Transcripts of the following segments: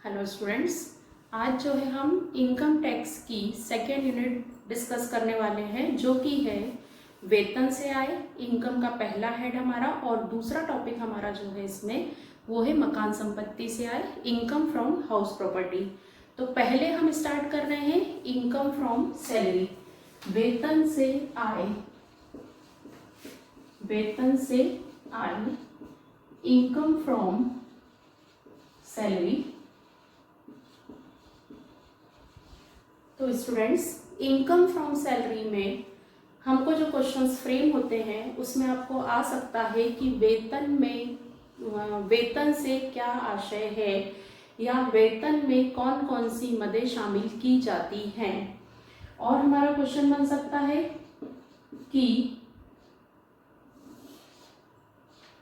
Hello students, आज जो है हम इनकम टैक्स की सेकेंड यूनिट डिस्कस करने वाले हैं, जो कि है वेतन से आय। इनकम का पहला हेड हमारा और दूसरा टॉपिक हमारा जो है इसमें वो है मकान संपत्ति से आय, इनकम फ्रॉम हाउस प्रॉपर्टी। तो पहले हम स्टार्ट कर रहे हैं इनकम फ्रॉम सैलरी। वेतन से आय, वेतन से आय, इनकम फ्रॉम सैलरी। तो स्टूडेंट्स, इनकम फ्रॉम सैलरी में हमको जो क्वेश्चंस फ्रेम होते हैं उसमें आपको आ सकता है कि वेतन से क्या आशय है, या वेतन में कौन कौन सी मदें शामिल की जाती हैं। और हमारा क्वेश्चन बन सकता है कि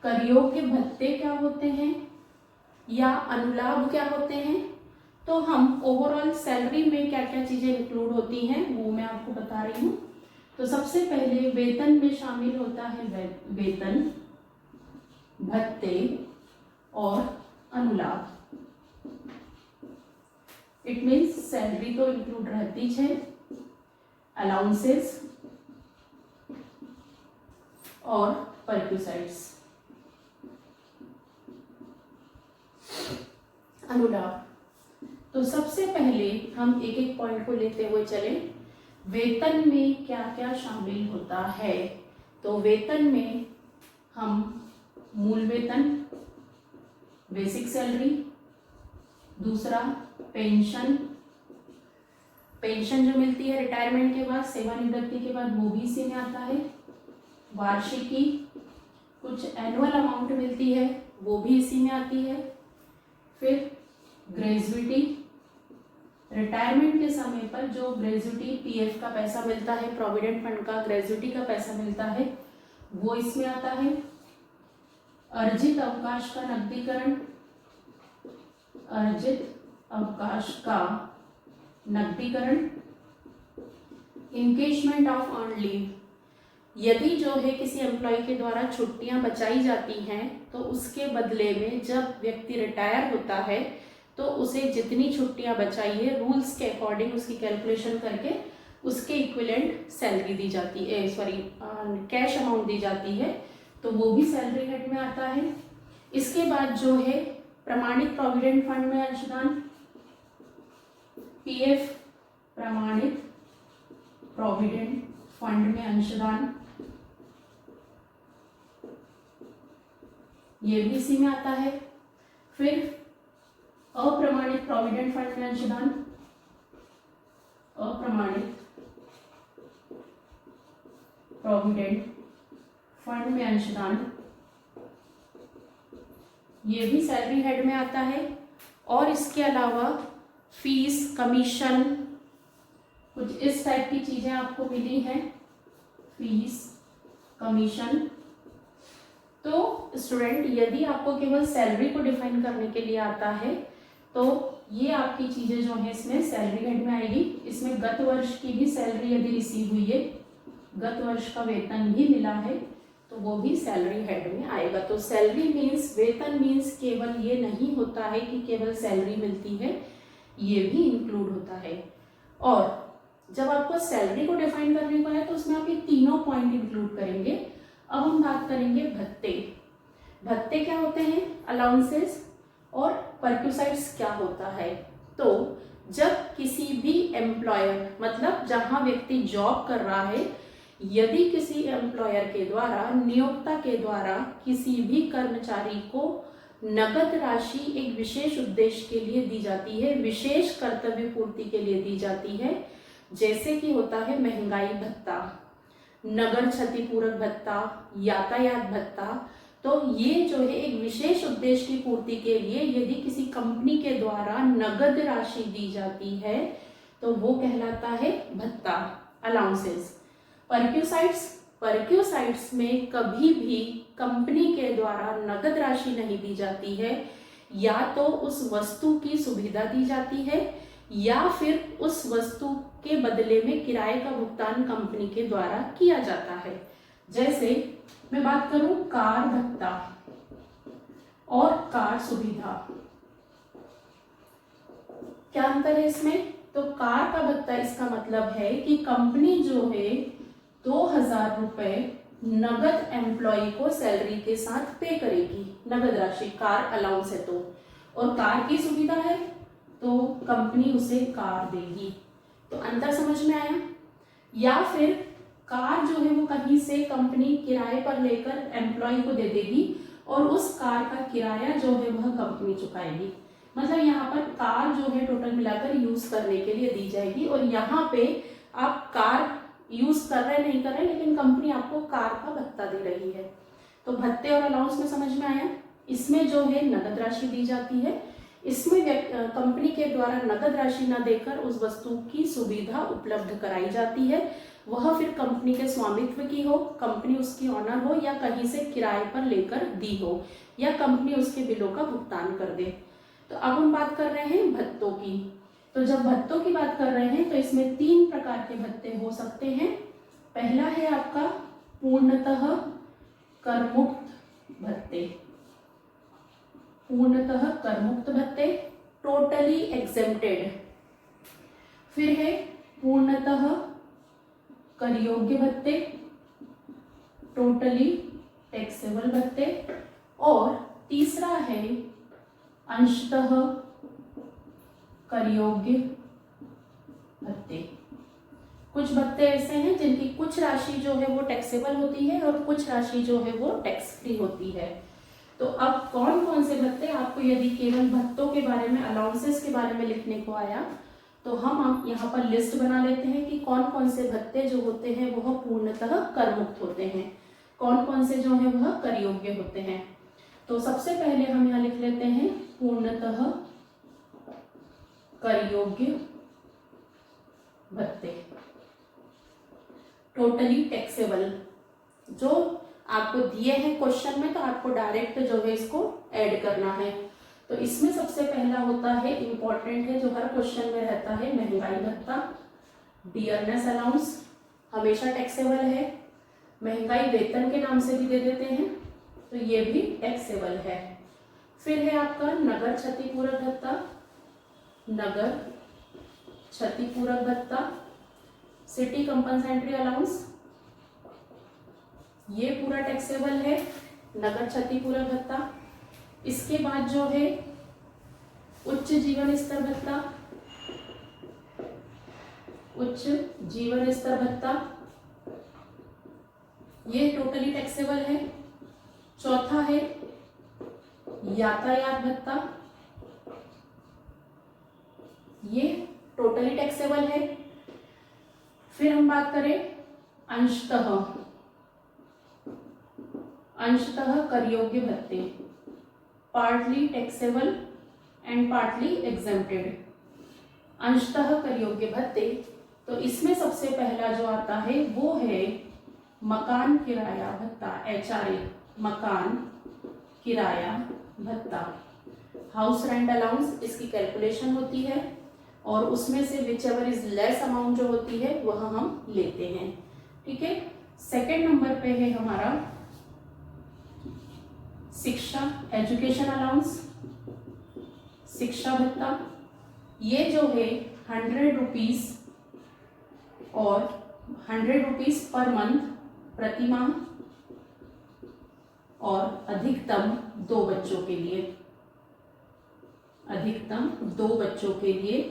करयोग्य भत्ते क्या होते हैं या अनुलाभ क्या होते हैं। तो हम ओवरऑल सैलरी में क्या क्या चीजें इंक्लूड होती हैं वो मैं आपको बता रही हूँ। तो सबसे पहले वेतन में शामिल होता है वेतन, भत्ते और अनुलाभ। इट मीन्स सैलरी तो इंक्लूड रहती है, अलाउंसेस और परक्यूसाइट्स। अनुलाभ, तो सबसे पहले हम एक एक पॉइंट को लेते हुए चले। वेतन में क्या क्या शामिल होता है। तो वेतन में हम मूल वेतन, बेसिक सैलरी, दूसरा पेंशन, पेंशन जो मिलती है रिटायरमेंट के बाद, सेवानिवृत्ति के बाद, वो भी इसी में आता है। वार्षिकी, कुछ एनुअल अमाउंट मिलती है वो भी इसी में आती है। फिर ग्रेजुइटी, रिटायरमेंट के समय पर जो ग्रेजुइटी पीएफ का पैसा मिलता है, प्रोविडेंट फंड का ग्रेजुइटी का पैसा मिलता है, वो इसमें आता है। अर्जित अवकाश का नकदीकरण, अर्जित अवकाश का नकदीकरण। इनकेशमेंट ऑफ अर्न लीव, यदि जो है किसी एम्प्लॉय के द्वारा छुट्टियां बचाई जाती हैं तो उसके बदले में जब व्यक्ति रिटायर होता है तो उसे जितनी छुट्टियां बचाई है रूल्स के अकॉर्डिंग उसकी कैलकुलेशन करके उसके इक्विवेलेंट सैलरी दी जाती है, कैश अमाउंट दी जाती है। तो वो भी सैलरी हेड में आता है। इसके बाद जो है प्रमाणित प्रोविडेंट फंड में अंशदान, पीएफ, प्रमाणित प्रोविडेंट फंड में अंशदान, ये भी इसी में आता है। फिर अप्रमाणित प्रोविडेंट फंड में अंशदान, अप्रमाणित प्रोविडेंट फंड में अंशदान, ये भी सैलरी हेड में आता है। और इसके अलावा फीस, कमीशन, कुछ इस टाइप की चीजें आपको मिली हैं, फीस, कमीशन। तो स्टूडेंट, यदि आपको केवल सैलरी को डिफाइन करने के लिए आता है तो ये आपकी चीजें जो है इसमें सैलरी हेड में आएगी। इसमें गत वर्ष की भी सैलरी यदि रिसीव हुई है, गत वर्ष का वेतन भी मिला है, तो वो भी सैलरी हेड में आएगा। तो सैलरी मीन्स, वेतन मीन्स केवल ये नहीं होता है कि केवल सैलरी मिलती है, ये भी इंक्लूड होता है। और जब आपको सैलरी को डिफाइन करने को है तो उसमें आप ये तीनों पॉइंट इंक्लूड करेंगे। अब हम बात करेंगे भत्ते। भत्ते क्या होते हैं, अलाउंसेस, और परक्यूसाइट्स क्या होता है। तो जब किसी भी एम्प्लॉयर, मतलब जहां व्यक्ति जॉब कर रहा है, यदि किसी एम्प्लॉयर के द्वारा, नियोक्ता के द्वारा किसी भी कर्मचारी को नगद राशि एक विशेष उद्देश्य के लिए दी जाती है, विशेष कर्तव्य पूर्ति के लिए दी जाती है, जैसे कि होता है महंगाई भत्ता, नगर क्षतिपूरक भत्ता, यातायात भत्ता। तो ये जो है एक विशेष उद्देश्य की पूर्ति के लिए यदि किसी कंपनी के द्वारा नगद राशि दी जाती है तो वो कहलाता है भत्ता, अलाउंसेस। परक्यूसाइट्स, परक्यूसाइट्स में कभी भी कंपनी के द्वारा नगद राशि नहीं दी जाती है, या तो उस वस्तु की सुविधा दी जाती है या फिर उस वस्तु के बदले में किराए का भुगतान कंपनी के द्वारा किया जाता है। जैसे मैं बात करूं कार भत्ता और कार सुविधा, क्या अंतर है इसमें? तो कार का भत्ता इसका मतलब है कि कंपनी जो है 2,000 रुपए नगद एम्प्लॉय को सैलरी के साथ पे करेगी, नगद राशि, कार अलाउंस है तो, और कार की सुविधा है तो कंपनी उसे कार देगी। तो अंतर समझ में आया? या फिर कार जो है वो कहीं से कंपनी किराए पर लेकर एम्प्लॉय को दे देगी और उस कार का किराया जो है वह कंपनी चुकाएगी। मतलब यहाँ पर कार जो है टोटल मिलाकर यूज करने के लिए दी जाएगी, और यहाँ पे आप कार यूज कर रहे नहीं कर रहे, लेकिन कंपनी आपको कार का भत्ता दे रही है। तो भत्ते और अलाउंस में समझ में आया? इसमें जो है नगद राशि दी जाती है, इसमें कंपनी के द्वारा नगद राशि न देकर उस वस्तु की सुविधा उपलब्ध कराई जाती है, वह फिर कंपनी के स्वामित्व की हो, कंपनी उसकी ऑनर हो, या कहीं से किराए पर लेकर दी हो, या कंपनी उसके बिलों का भुगतान कर दे। तो अब हम बात कर रहे हैं भत्तों की। तो जब भत्तों की बात कर रहे हैं तो इसमें 3 प्रकार के भत्ते हो सकते हैं। पहला है आपका पूर्णतः करमुक्त भत्ते, पूर्णतः करमुक्त भत्ते, टोटली एग्जेम्प्टेड। फिर है पूर्णतः करयोग्य भत्ते, टोटली टैक्सेबल भत्ते, और तीसरा है अंशतः करयोग्य भत्ते। कुछ भत्ते ऐसे हैं जिनकी कुछ राशि जो है वो टैक्सेबल होती है और कुछ राशि जो है वो टैक्स फ्री होती है। तो अब कौन कौन से भत्ते, आपको यदि केवल भत्तों के बारे में, अलाउंसेस के बारे में लिखने को आया तो हम यहाँ पर लिस्ट बना लेते हैं कि कौन कौन से भत्ते जो होते हैं वह पूर्णतः करमुक्त होते हैं, कौन कौन से जो है वह करयोग्य होते हैं। तो सबसे पहले हम यहाँ लिख लेते हैं पूर्णतः करयोग्य भत्ते, टोटली टैक्सेबल। जो आपको दिए हैं क्वेश्चन में तो आपको डायरेक्ट जो है इसको ऐड करना है। तो इसमें सबसे पहला होता है, इंपॉर्टेंट है, जो हर क्वेश्चन में रहता है, महंगाई भत्ता। डियरनेस अलाउंस हमेशा टैक्सेबल है, महंगाई वेतन के नाम से भी दे देते हैं तो ये भी टैक्सेबल है। फिर है आपका नगर क्षतिपूरक भत्ता, नगर क्षतिपूरक भत्ता, सिटी कंपनसेटरी अलाउंस, ये पूरा टैक्सेबल है, नगर क्षतिपूरक भत्ता। इसके बाद जो है उच्च जीवन स्तर भत्ता, उच्च जीवन स्तर भत्ता, ये टोटली टैक्सेबल है। चौथा है यातायात भत्ता, ये टोटली टैक्सेबल है। फिर हम बात करें अंशतः करयोग्य भत्ते, partly taxable and partly exempted. अंशतः करयोग्य भत्ते, तो इसमें सबसे पहला जो आता है वो है मकान किराया भत्ता, HRA, मकान किराया भत्ता, हाउस रेंट अलाउंस। इसकी कैलकुलेशन होती है और उसमें से which ever is less amount जो होती है वह हम लेते हैं। ठीक है। सेकेंड नंबर पे है हमारा शिक्षा, एजुकेशन अलाउंस, शिक्षा भत्ता। ये जो है 100 रुपीज और 100 रुपीज पर मंथ, प्रतिमाह, और अधिकतम 2 बच्चों के लिए, अधिकतम 2 बच्चों के लिए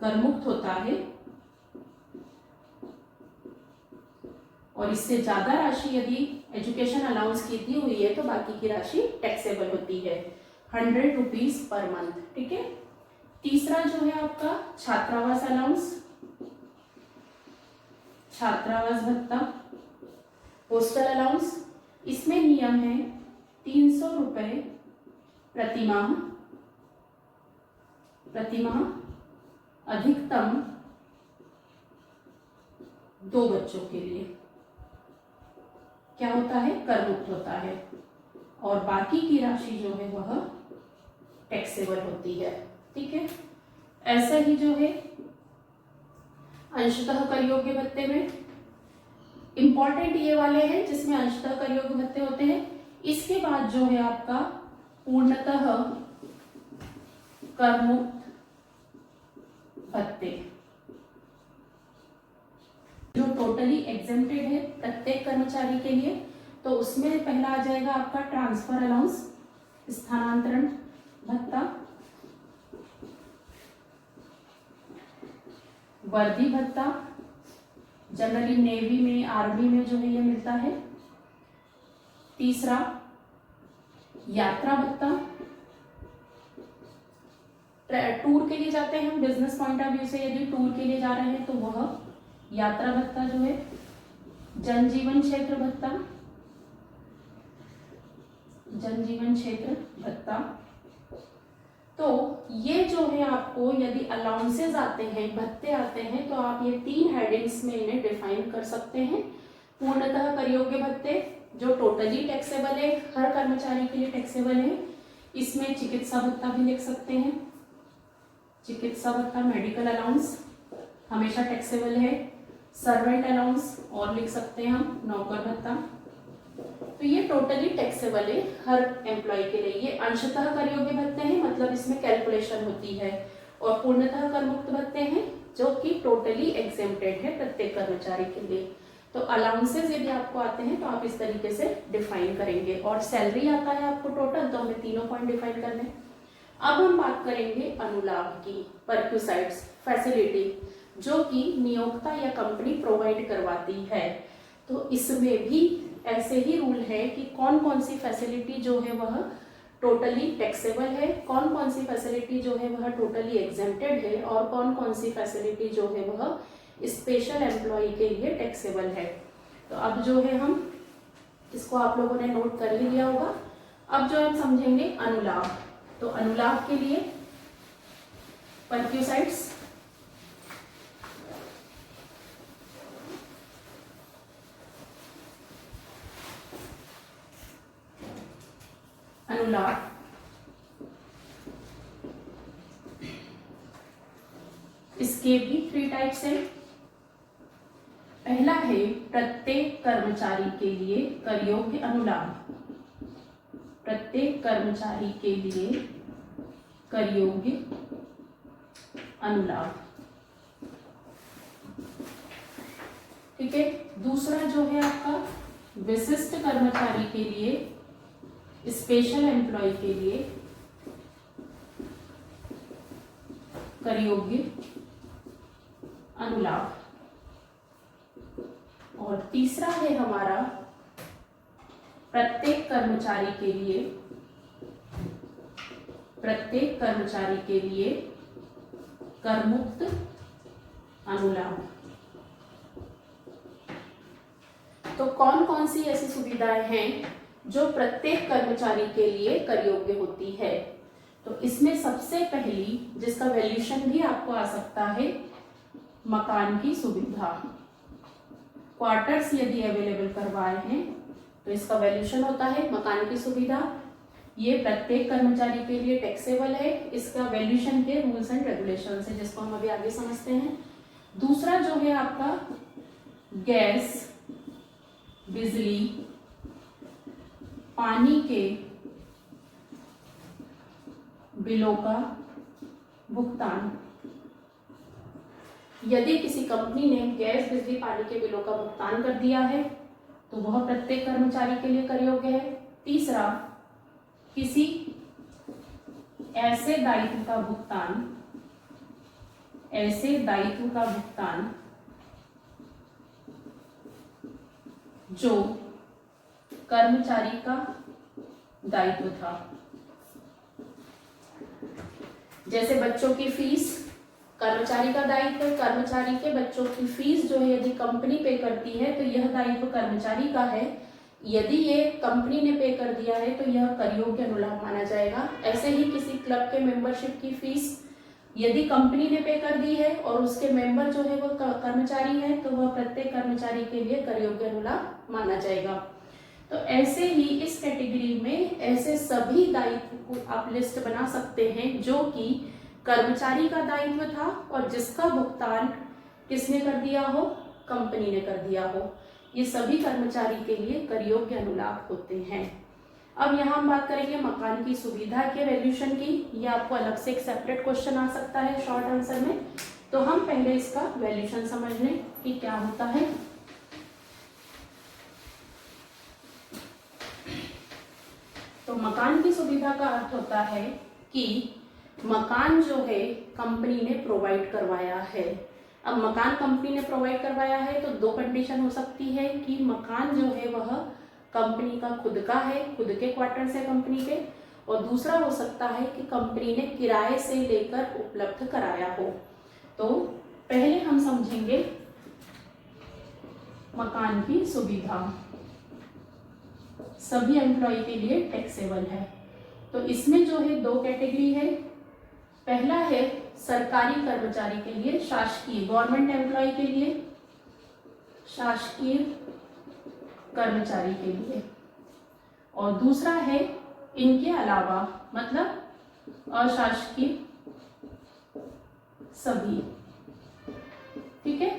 करमुक्त होता है, और इससे ज्यादा राशि यदि एजुकेशन अलाउंस की दी हुई है तो बाकी की राशि टैक्सेबल होती है, 100 रुपीज पर मंथ। ठीक है। तीसरा जो है आपका छात्रावास अलाउंस, छात्रावास भत्ता, हॉस्टल अलाउंस। इसमें नियम है 300 रुपए प्रतिमाह, अधिकतम 2 बच्चों के लिए क्या होता है, करमुक्त होता है, और बाकी की राशि जो है वह टैक्सेबल होती है। ठीक है। ऐसा ही जो है अंशतः करयोग्य भत्ते में इंपॉर्टेंट ये वाले हैं जिसमें अंशतः करयोग्य भत्ते होते हैं। इसके बाद जो है आपका पूर्णतः करमुक्त भत्ते जो टोटली एग्जेम्प्टेड है प्रत्येक कर्मचारी के लिए, तो उसमें पहला आ जाएगा आपका ट्रांसफर अलाउंस, स्थानांतरण भत्ता, वर्दी भत्ता, जनरली नेवी में आर्मी में जो है ये मिलता है। तीसरा यात्रा भत्ता, टूर के लिए जाते हैं हम बिजनेस पॉइंट ऑफ व्यू से, यदि टूर के लिए जा रहे हैं तो वह यात्रा भत्ता जो है। जनजीवन क्षेत्र भत्ता, जनजीवन क्षेत्र भत्ता। तो ये जो है आपको यदि अलाउंसेस आते हैं, भत्ते आते हैं, तो आप ये 3 हेडिंग्स में इन्हें डिफाइन कर सकते हैं। पूर्णतः कर योग्य भत्ते जो टोटली टैक्सेबल है, हर कर्मचारी के लिए टैक्सेबल है। इसमें चिकित्सा भत्ता भी लिख सकते हैं, चिकित्सा भत्ता, मेडिकल अलाउंस हमेशा टैक्सेबल है। सर्वेंट अलाउंस और लिख सकते हैं हम, नौकर भत्ता। तो ये टोटली टैक्सेबल है हर एम्प्लॉय के लिए। ये अंशतः कर योग्य भत्ते हैं, मतलब इसमें कैलकुलेशन होती है, और पूर्णतः कर मुक्त भत्ते हैं जो कि टोटली एग्जेम्प्टेड है प्रत्येक कर्मचारी के लिए। तो अलाउंसेस यदि आपको आते हैं तो आप इस तरीके से डिफाइन करेंगे। और सैलरी आता है आपको टोटल, तो हमें तीनों पॉइंट डिफाइन करने। अब हम बात करेंगे अनुलाभ की, परक्यूसाइड्स फैसिलिटी जो कि नियोक्ता या कंपनी प्रोवाइड करवाती है। तो इसमें भी ऐसे ही रूल है कि कौन कौन सी फैसिलिटी जो है वह टोटली टैक्सेबल है, कौन कौन सी फैसिलिटी जो है वह टोटली एग्जेम्प्टेड है, और कौन कौन सी फैसिलिटी जो है वह स्पेशल एम्प्लॉय के लिए टैक्सेबल है। तो अब जो है हम इसको आप लोगों ने नोट कर ही लिया होगा। अब जो हम समझेंगे अनुलाभ, तो अनुलाभ के लिए परक्यूसाइड्स, अनुलाभ इसके भी 3 टाइप्स हैं। पहला है प्रत्येक कर्मचारी के लिए कर योग्य अनुलाभ, प्रत्येक कर्मचारी के लिए कर योग्य अनुलाभ, ठीक है। दूसरा जो है आपका विशिष्ट कर्मचारी के लिए, स्पेशल एम्प्लॉय के लिए कर योग्य अनुलाभ। और तीसरा है हमारा प्रत्येक कर्मचारी के लिए, प्रत्येक कर्मचारी के लिए कर मुक्त अनुलाभ। तो कौन कौन सी ऐसी सुविधाएं हैं जो प्रत्येक कर्मचारी के लिए कर योग्य होती है। तो इसमें सबसे पहली, जिसका वैल्यूशन भी आपको आ सकता है, मकान की सुविधा। क्वार्टर्स यदि अवेलेबल करवाए हैं तो इसका वैल्यूशन होता है मकान की सुविधा। ये प्रत्येक कर्मचारी के लिए टैक्सेबल है। इसका वैल्यूशन के रूल्स एंड रेगुलेशन है, जिसको हम अभी आगे समझते हैं। दूसरा जो है आपका गैस, बिजली, पानी के बिलों का भुगतान। यदि किसी कंपनी ने गैस, बिजली, पानी के बिलों का भुगतान कर दिया है तो वह प्रत्येक कर्मचारी के लिए कर योग्य है। तीसरा, किसी ऐसे दायित्व का भुगतान, ऐसे दायित्व का भुगतान जो कर्मचारी का दायित्व था, जैसे बच्चों की फीस कर्मचारी का दायित्व है। कर्मचारी के बच्चों की फीस जो है यदि कंपनी पे करती है तो यह दायित्व कर्मचारी का है। यदि ये कंपनी ने पे कर दिया है तो यह कर योग्य अनुलाभ माना जाएगा। ऐसे ही किसी क्लब के मेंबरशिप की फीस यदि कंपनी ने पे कर दी है और उसके मेंबर जो है वो कर्मचारी है तो वह प्रत्येक कर्मचारी के लिए कर योग्य अनुलाभ माना जाएगा। तो ऐसे ही इस कैटेगरी में ऐसे सभी दायित्व को आप लिस्ट बना सकते हैं जो कि कर्मचारी का दायित्व था और जिसका भुगतान किसने कर दिया हो, कंपनी ने कर दिया हो। ये सभी कर्मचारी के लिए कर योग्य अनुलाभ होते हैं। अब यहाँ हम बात करेंगे मकान की सुविधा के वैल्यूशन की। ये आपको अलग से एक सेपरेट क्वेश्चन आ सकता है शॉर्ट आंसर में तो हम पहले इसका वैल्यूशन समझ लें कि क्या होता है। तो मकान की सुविधा का अर्थ होता है कि मकान जो है कंपनी ने प्रोवाइड करवाया है। अब मकान कंपनी ने प्रोवाइड करवाया है तो दो कंडीशन हो सकती है कि मकान जो है वह कंपनी का खुद का है, खुद के क्वार्टर्स है कंपनी के, और दूसरा हो सकता है कि कंपनी ने किराए से लेकर उपलब्ध कराया हो। तो पहले हम समझेंगे मकान की सुविधा सभी एम्प्लॉय के लिए टैक्सेबल है। तो इसमें जो है दो कैटेगरी है। पहला है सरकारी कर्मचारी के लिए, शासकीय गवर्नमेंट एम्प्लॉय के लिए, शासकीय कर्मचारी के लिए, और दूसरा है इनके अलावा मतलब अशासकीय सभी, ठीक है,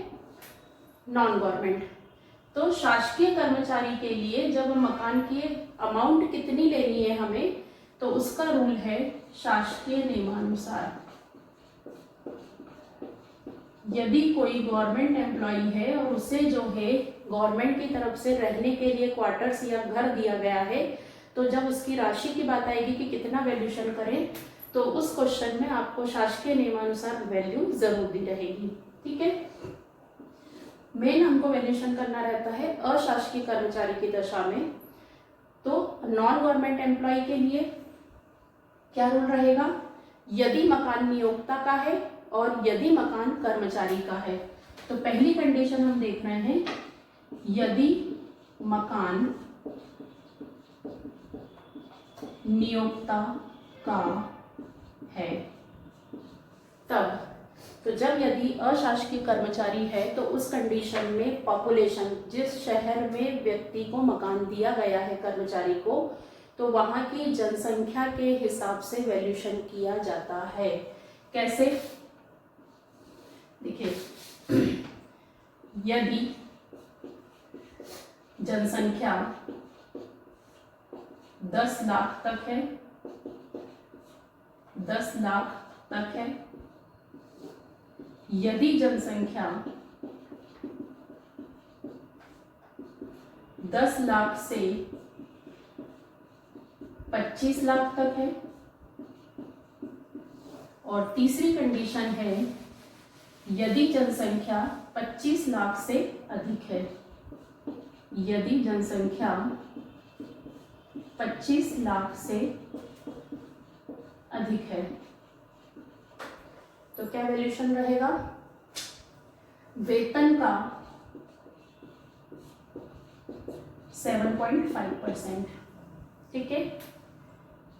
नॉन गवर्नमेंट। तो शासकीय कर्मचारी के लिए जब मकान की अमाउंट कितनी लेनी है हमें, तो उसका रूल है शासकीय नियमानुसार। यदि कोई गवर्नमेंट एम्प्लॉय है और उसे जो है गवर्नमेंट की तरफ से रहने के लिए क्वार्टर्स या घर दिया गया है, तो जब उसकी राशि की बात आएगी कि कितना वैल्यूशन करें, तो उस क्वेश्चन में आपको शासकीय नियमानुसार वैल्यू जरूर दी रहेगी, ठीक है। मेन हमको वैल्यूशन करना रहता है अशासकीय कर्मचारी की दशा में। तो नॉन गवर्नमेंट एम्प्लॉय के लिए क्या रूल रहेगा, यदि मकान नियोक्ता का है और यदि मकान कर्मचारी का है। तो पहली कंडीशन हम देख रहे हैं, यदि मकान नियोक्ता का है तब। तो जब यदि अशासकीय कर्मचारी है तो उस कंडीशन में पॉपुलेशन, जिस शहर में व्यक्ति को मकान दिया गया है कर्मचारी को, तो वहां की जनसंख्या के हिसाब से वैल्यूशन किया जाता है। कैसे, देखिए, यदि जनसंख्या 10 लाख तक है, 10 लाख तक है, यदि जनसंख्या 10 लाख से 25 लाख तक है, और तीसरी कंडीशन है यदि जनसंख्या 25 लाख से अधिक है, यदि जनसंख्या 25 लाख से अधिक है, तो क्या वैल्यूशन रहेगा, वेतन का 7.5%, ठीक है।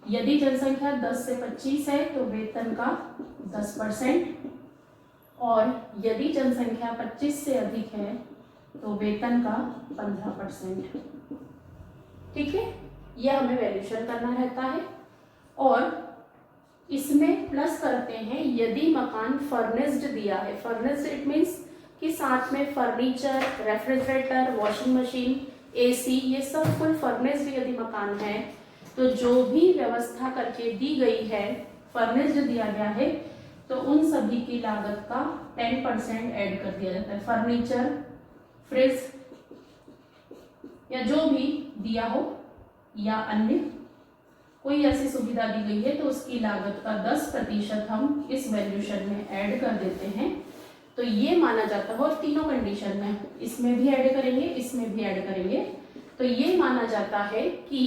यदि जनसंख्या 10 से 25 है तो वेतन का 10%, और यदि जनसंख्या 25 से अधिक है तो वेतन का 15%, ठीक है। यह हमें वैल्यूशन करना रहता है। और इसमें प्लस करते हैं यदि मकान फर्निश्ड दिया है। फर्निश्ड इट मीन्स कि साथ में furniture, refrigerator, washing machine, AC, ये सब फुल फर्निश्ड यदि मकान है, तो जो भी व्यवस्था करके दी गई है, फर्निश्ड दिया गया है, तो उन सभी की लागत का 10% ऐड कर दिया जाता है। फर्नीचर, फ्रिज या जो भी दिया हो या अन्य कोई ऐसी सुविधा दी गई है, तो उसकी लागत का 10% हम इस वैल्यूशन में ऐड कर देते हैं। तो ये माना जाता है, और तीनों कंडीशन में, इसमें भी ऐड करेंगे, इसमें भी ऐड करेंगे, तो ये माना जाता है कि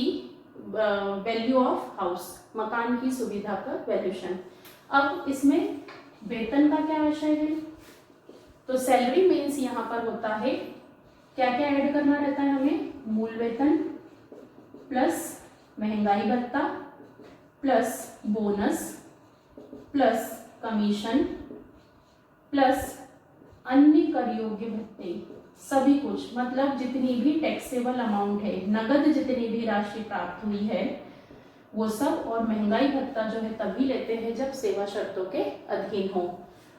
वैल्यू ऑफ हाउस, मकान की सुविधा का वैल्यूशन। अब इसमें वेतन का क्या विषय है, तो सैलरी मीन्स यहाँ पर होता है क्या क्या ऐड करना रहता है हमें, मूल वेतन प्लस महंगाई भत्ता plus bonus plus commission plus अन्य कर योग्य भत्ते, सभी कुछ, मतलब जितनी भी टैक्सेबल अमाउंट है, नगद जितनी भी राशि प्राप्त हुई है वो सब, और महंगाई भत्ता जो है तभी लेते हैं जब सेवा शर्तों के अधीन हो,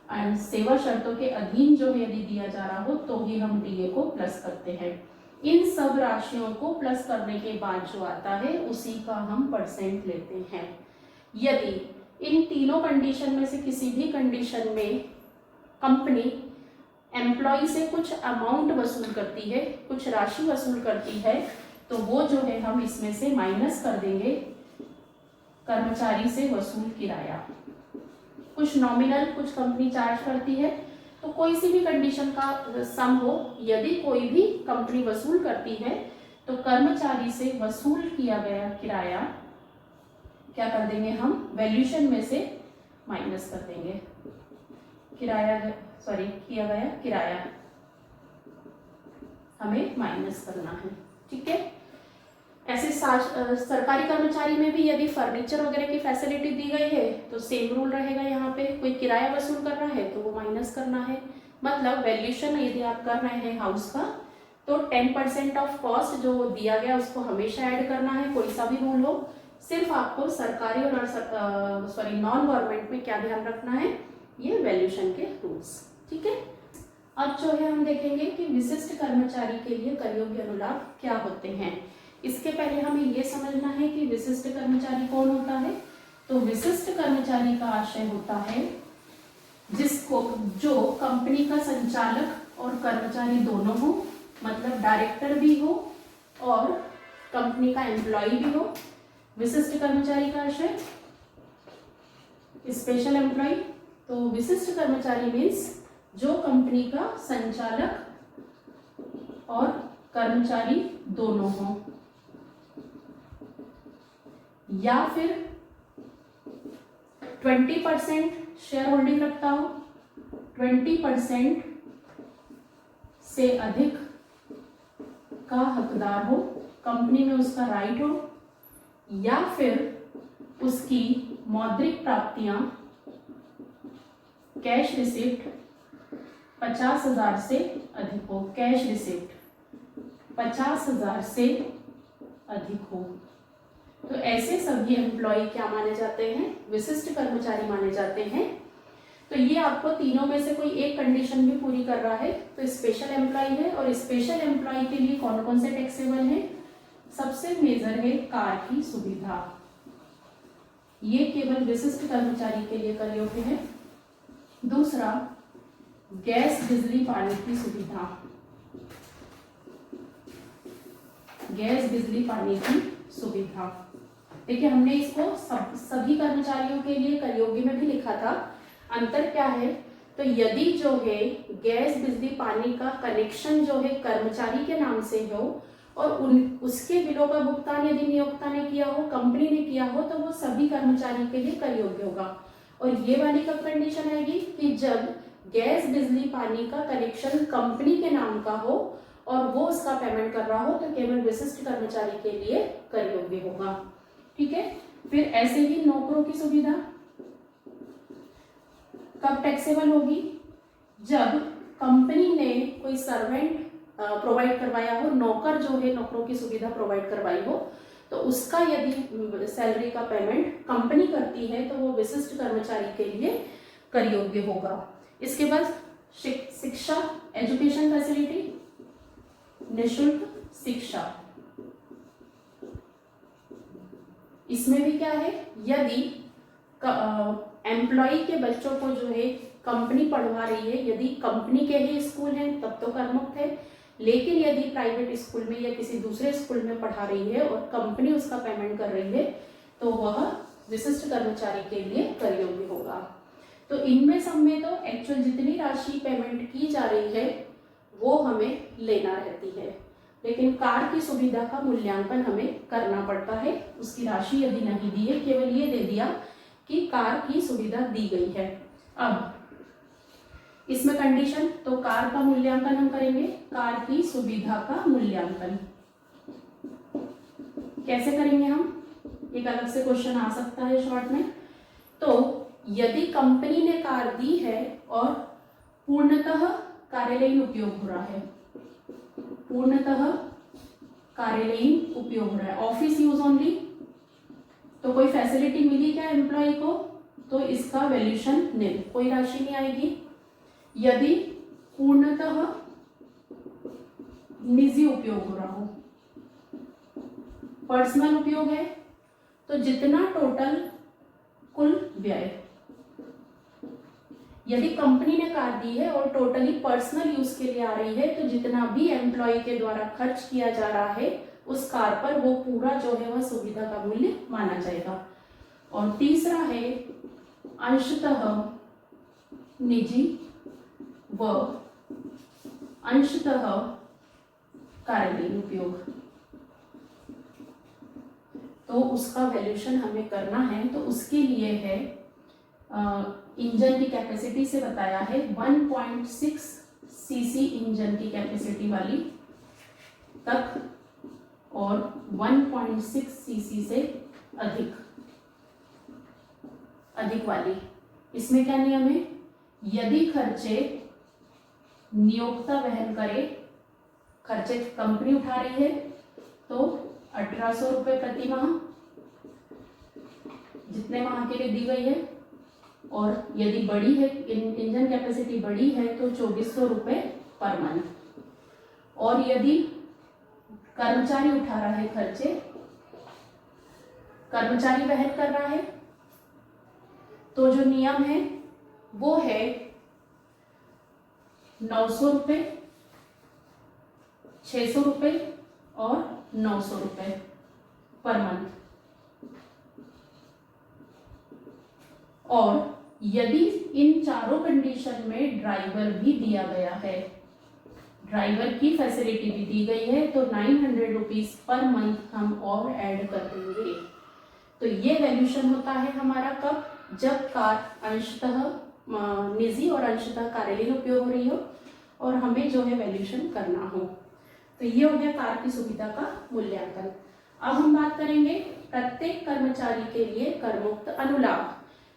एंड सेवा शर्तों के अधीन जो है यदि दिया जा रहा हो तो ही हम डीए को प्लस करते हैं। इन सब राशियों को प्लस करने के बाद जो आता है उसी का हम परसेंट लेते हैं। यदि इन तीनों कंडीशन में से किसी भी कंडीशन में कंपनी एम्प्लॉय से कुछ अमाउंट वसूल करती है, कुछ राशि वसूल करती है, तो वो जो है हम इसमें से माइनस कर देंगे कर्मचारी से वसूल किराया। कुछ नॉमिनल कुछ कंपनी चार्ज करती है, तो कोई सी भी कंडीशन का सम हो, यदि कोई भी कंपनी वसूल करती है तो कर्मचारी से वसूल किया गया किराया क्या कर देंगे हम, वैल्यूएशन में से माइनस कर देंगे। किया गया किराया हमें माइनस करना है। ठीक है। ऐसे सरकारी कर्मचारी में भी यदि फर्नीचर वगैरह की फैसिलिटी दी गई है तो सेम रूल रहेगा। यहाँ पे कोई किराया वसूल कर रहा है तो वो माइनस करना है। मतलब वैल्यूएशन यदि आप कर रहे हैं हाउस का तो 10% ऑफ कॉस्ट जो दिया गया उसको हमेशा ऐड करना है, कोई सा भी रूल हो। सिर्फ आपको सरकारी और नॉन गवर्नमेंट में क्या ध्यान रखना है, ये वैल्यूएशन के रूल्स। ठीक है। अब जो है हम देखेंगे कि विशिष्ट कर्मचारी के लिए कर योग्य अनुलाभ क्या होते हैं। इसके पहले हमें ये समझना है कि विशिष्ट कर्मचारी कौन होता है। तो विशिष्ट कर्मचारी का आशय होता है जो कंपनी का संचालक और कर्मचारी दोनों हो, मतलब डायरेक्टर भी हो और कंपनी का एम्प्लॉय भी हो। विशिष्ट कर्मचारी का आशय स्पेशल एम्प्लॉय। तो विशिष्ट कर्मचारी मीन्स जो कंपनी का संचालक और कर्मचारी दोनों हो, या फिर 20% शेयर होल्डिंग रखता हो, 20% से अधिक का हकदार हो, कंपनी में उसका राइट हो, या फिर उसकी मौद्रिक प्राप्तियां कैश रिसिप्ट 50,000 से अधिक हो। कैश रिसिप्ट 50,000 से अधिक हो। तो ऐसे सभी एम्प्लॉय क्या माने जाते हैं, विशिष्ट कर्मचारी माने जाते हैं। तो ये आपको तीनों में से कोई एक कंडीशन भी पूरी कर रहा है तो स्पेशल एम्प्लॉय है। और स्पेशल एम्प्लॉय के लिए कौन कौन से टैक्सेबल है, सबसे मेजर है कार की सुविधा। ये केवल विशिष्ट कर्मचारी के लिए कर योग्य है। दूसरा, गैस बिजली पानी की सुविधा। गैस बिजली पानी की सुविधा, देखिए हमने इसको सभी कर्मचारियों के लिए कर योग्य में भी लिखा था। अंतर क्या है, तो यदि जो है गैस बिजली पानी का कनेक्शन जो है कर्मचारी के नाम से हो और उसके बिलों का भुगतान यदि नियोक्ता ने किया हो, कंपनी ने किया हो, तो वो सभी कर्मचारी के लिए कर योग्य होगा। और ये वाली कब कंडीशन आएगी कि जब गैस बिजली पानी का कनेक्शन कंपनी के नाम का हो और वो उसका पेमेंट कर रहा हो, तो केवल विशिष्ट कर्मचारी के लिए कर योग्य होगा। ठीक है। फिर ऐसे ही नौकरों की सुविधा कब टैक्सेबल होगी, जब कंपनी ने कोई सर्वेंट प्रोवाइड करवाया हो, नौकर जो है नौकरों की सुविधा प्रोवाइड करवाई हो, तो उसका यदि सैलरी का पेमेंट कंपनी करती है तो वो विशिष्ट कर्मचारी के लिए कर योग्य होगा। इसके बाद शिक्षा, एजुकेशन फैसिलिटी, निःशुल्क शिक्षा। इसमें भी क्या है, यदि एम्प्लॉय के बच्चों को जो है कंपनी पढ़वा रही है, यदि कंपनी के ही स्कूल हैं तब तो कर मुक्त है, लेकिन यदि प्राइवेट स्कूल में या किसी दूसरे स्कूल में पढ़ा रही है और कंपनी उसका पेमेंट कर रही है तो वह विशिष्ट कर्मचारी के लिए कर योग्य होगा। तो इनमें सब में तो एक्चुअल जितनी राशि पेमेंट की जा रही है वो हमें लेना रहती है, लेकिन कार की सुविधा का मूल्यांकन हमें करना पड़ता है। उसकी राशि यदि नहीं दी है, केवल ये दे दिया कि कार की सुविधा दी गई है। अब इसमें कंडीशन, तो कार का मूल्यांकन हम करेंगे, कार की सुविधा का मूल्यांकन कैसे करेंगे हम, एक अलग से क्वेश्चन आ सकता है शॉर्ट में। तो यदि कंपनी ने कार दी है और पूर्णतः कार्यालयीन उपयोग हो रहा है, पूर्णतः कार्यालयीन उपयोग हो रहा है, ऑफिस यूज ओनली, तो कोई फैसिलिटी मिली क्या एम्प्लॉय को, तो इसका वैल्यूएशन निल, कोई राशि नहीं आएगी। यदि पूर्णतः निजी उपयोग हो रहा हो, पर्सनल उपयोग है, तो जितना टोटल कुल व्यय, यदि कंपनी ने कार दी है और टोटली पर्सनल यूज के लिए आ रही है तो जितना भी एम्प्लॉय के द्वारा खर्च किया जा रहा है उस कार पर वो पूरा जो है वह सुविधा का मूल्य माना जाएगा। और तीसरा है अंशतः निजी व अंशतः कार्यालयीन उपयोग। तो उसका वैल्यूएशन हमें करना है, तो उसके लिए है इंजन की कैपेसिटी से बताया है 1.6 सीसी इंजन की कैपेसिटी वाली तक और 1.6 सीसी से अधिक वाली। इसमें क्या नियम है, यदि खर्चे नियोक्ता वहन करे, खर्चे कंपनी उठा रही है तो 1800 रुपये प्रति माह जितने माह के लिए दी गई है, और यदि बड़ी है इंजन कैपेसिटी बड़ी है तो 2400 रुपये पर मंथ। और यदि कर्मचारी उठा रहा है खर्चे, कर्मचारी वहन कर रहा है, तो जो नियम है वो है 900 रुपये, 600 रुपये और 900 रुपये पर मंथ। और यदि इन चारों कंडीशन में ड्राइवर भी दिया गया है, ड्राइवर की फैसिलिटी भी दी गई है, तो 900 रुपीज पर मंथ हम और ऐड कर देंगे। तो ये वैल्यूएशन होता है हमारा कब, जब कार अंशतः निजी और अंशतः कार्यालयीन उपयोग हो रही हो और हमें जो है वैल्यूएशन करना हो। तो ये हो गया कार की सुविधा का मूल्यांकन। अब हम बात करेंगे प्रत्येक कर्मचारी के लिए करमुक्त अनुलाभ,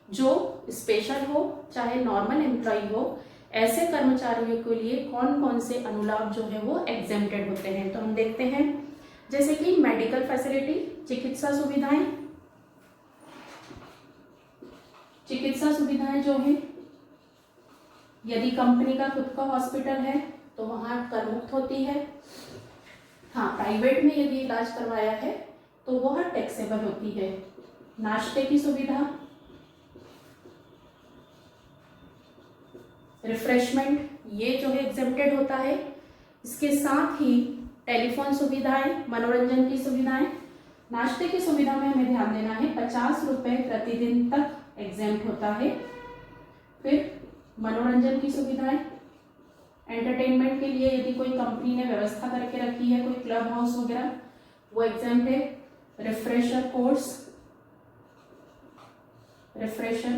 जो स्पेशल हो चाहे नॉर्मल एम्प्लॉय हो, ऐसे कर्मचारियों के लिए कौन कौन से अनुलाभ जो है वो एग्जेम्प्टेड होते हैं। तो हम देखते हैं, जैसे कि मेडिकल फैसिलिटी, चिकित्सा सुविधाएं, चिकित्सा सुविधाएं जो है यदि कंपनी का खुद का हॉस्पिटल है तो वहां करमुक्त होती है। हाँ, प्राइवेट में यदि इलाज करवाया है तो वह टैक्सेबल होती है। नाश्ते की सुविधा, रिफ्रेशमेंट, ये जो है एग्जेम्प्टेड होता है। इसके साथ ही टेलीफोन सुविधाएं, मनोरंजन की सुविधाएं। नाश्ते की सुविधा में हमें ध्यान देना है 50 रुपये प्रतिदिन तक एग्जेम्प्ट होता है। फिर मनोरंजन की सुविधाएं, एंटरटेनमेंट के लिए यदि कोई कंपनी ने व्यवस्था करके रखी है, कोई क्लब हाउस वगैरह, वो एग्जेम्प्ट है। रिफ्रेशर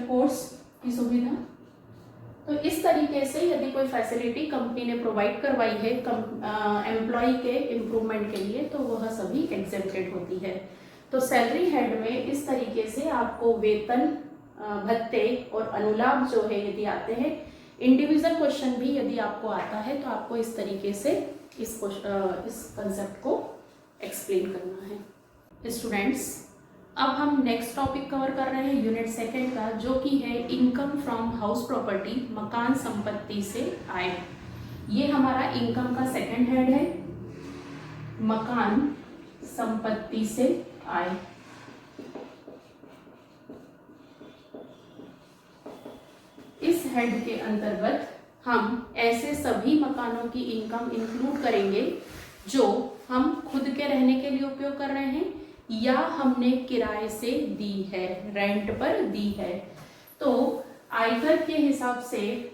कोर्स की सुविधा। तो इस तरीके से यदि कोई फैसिलिटी कंपनी ने प्रोवाइड करवाई है एम्प्लॉय के इम्प्रूवमेंट के लिए तो वह सभी एग्जेम्प्टेड होती है। तो सैलरी हेड में इस तरीके से आपको वेतन, भत्ते और अनुलाभ जो है यदि आते हैं, इंडिविजुअल क्वेश्चन भी यदि आपको आता है तो आपको इस तरीके से इस कंसेप्ट को एक्सप्लेन करना है। स्टूडेंट्स, अब हम नेक्स्ट टॉपिक कवर कर रहे हैं यूनिट 2 का, जो कि है इनकम फ्रॉम हाउस प्रॉपर्टी, मकान संपत्ति से आय। ये हमारा इनकम का सेकंड हेड है, मकान संपत्ति से आय। इस हेड के अंतर्गत हम ऐसे सभी मकानों की इनकम इंक्लूड करेंगे जो हम खुद के रहने के लिए उपयोग कर रहे हैं या हमने किराए से दी है, रेंट पर दी है। तो आयकर के हिसाब से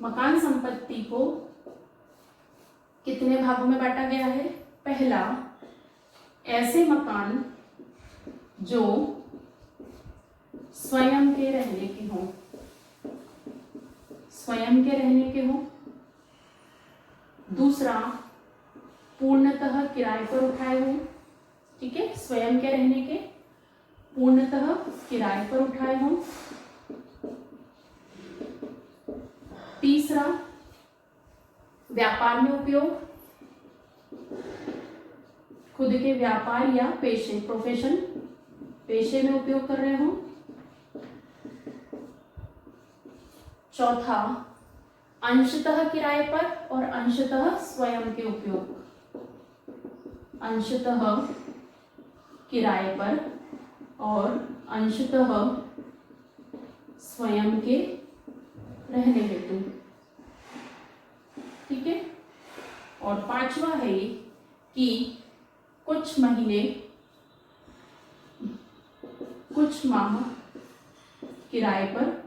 मकान संपत्ति को कितने भागों में बांटा गया है। पहला, ऐसे मकान जो स्वयं के रहने के हों, स्वयं के रहने के हों। दूसरा, पूर्णतः किराए पर उठाए हों, ठीक है, स्वयं के रहने के, पूर्णतः किराए पर उठाए हों। तीसरा, व्यापार में उपयोग, खुद के व्यापार या पेशे, प्रोफेशन, पेशे में उपयोग कर रहे हों। चौथा, अंशतः किराए पर और अंशतः स्वयं के उपयोग, अंशतः किराए पर और अंशतः स्वयं के रहने हेतु, ठीक है। और पांचवा है कि कुछ महीने, कुछ माह किराए पर